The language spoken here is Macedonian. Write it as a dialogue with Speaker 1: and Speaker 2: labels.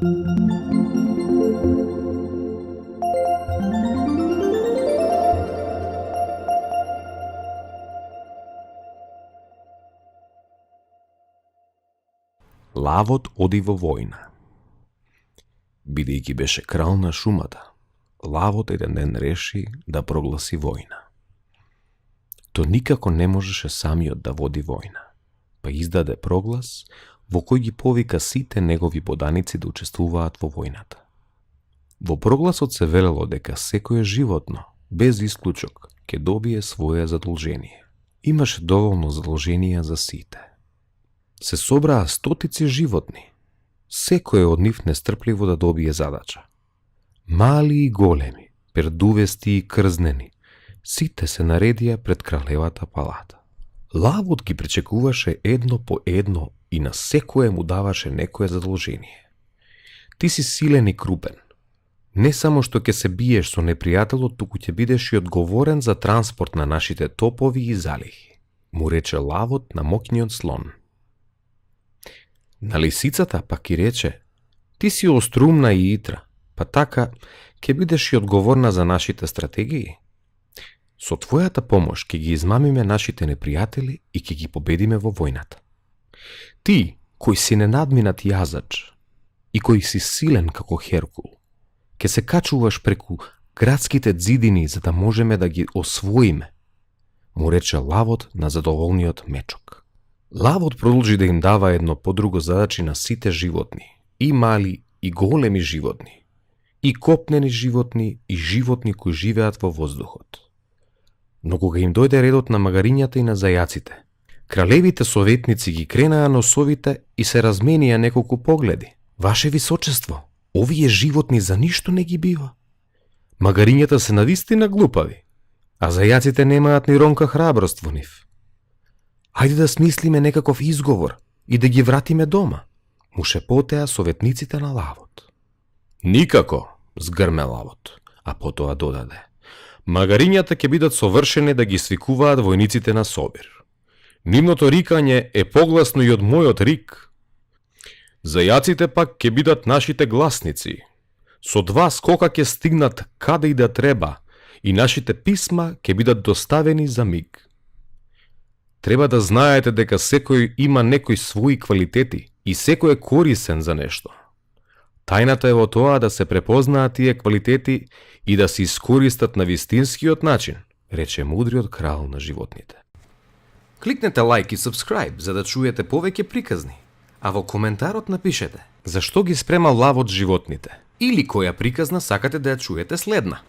Speaker 1: Лавот оди во војна. Бидејќи беше крал на шумата, лавот еден ден реши да прогласи војна. Тој никако не можеше самиот да води војна, па издаде проглас во кој ги повика сите негови поданици да учествуваат во војната. Во прогласот се велело дека секое животно, без исклучок, ќе добие свое задолжение. Имаше доволно задолженија за сите. Се собраа стотици животни, секој од нив нестрпливо да добие задача. Мали и големи, пердувести и крзнени, сите се наредија пред кралевата палата. Лавот ги пречекуваше едно по едно и на секое му даваше некое задолжение. Ти си силен и крупен. Не само што ќе се биеш со непријателот, туку ќе бидеш и одговорен за транспорт на нашите топови и залихи, му рече лавот на моќниот слон. На лисицата пак и рече: ти си острумна и итра, па така ќе бидеш и одговорна за нашите стратегии. Со твојата помош ќе ги измамиме нашите непријатели и ќе ги победиме во војната. Ти, кој си ненадминат јазач и кој си силен како Херкул, ќе се качуваш преку градските ѕидини за да можеме да ги освоиме, му рече лавот на задоволниот мечок. Лавот продолжи да им дава едно по друго задачи на сите животни, и мали и големи животни, и копнени животни и животни кои живеат во воздухот. Но кога им дојде редот на магарињата и на зајаците, кралевите советници ги кренаа носовите и се разменија неколку погледи. Ваше височество, овие животни за ништо не ги бива. Магарињата се навистина глупави, а зајаците немаат ни ронка храброст во нив. Ајде да смислиме некаков изговор и да ги вратиме дома, му шепотеа советниците на лавот. Никако, згрме лавот, а потоа додаде: магарињата ќе бидат совршени да ги свикуваат војниците на Собир. Нивното рикање е погласно и од мојот рик. Зајаците пак ќе бидат нашите гласници. Со два скока ќе стигнат каде и да треба и нашите писма ќе бидат доставени за миг. Треба да знаете дека секој има некои своји квалитети и секој е корисен за нешто. Тајната е во тоа да се препознаат тие квалитети и да се искористат на вистинскиот начин, рече мудриот крал на животните. Кликнете лайк и subscribe за да чуете повеќе приказни, а во коментарот напишете зашто ги спрема лавот животните или која приказна сакате да ја чуете следна.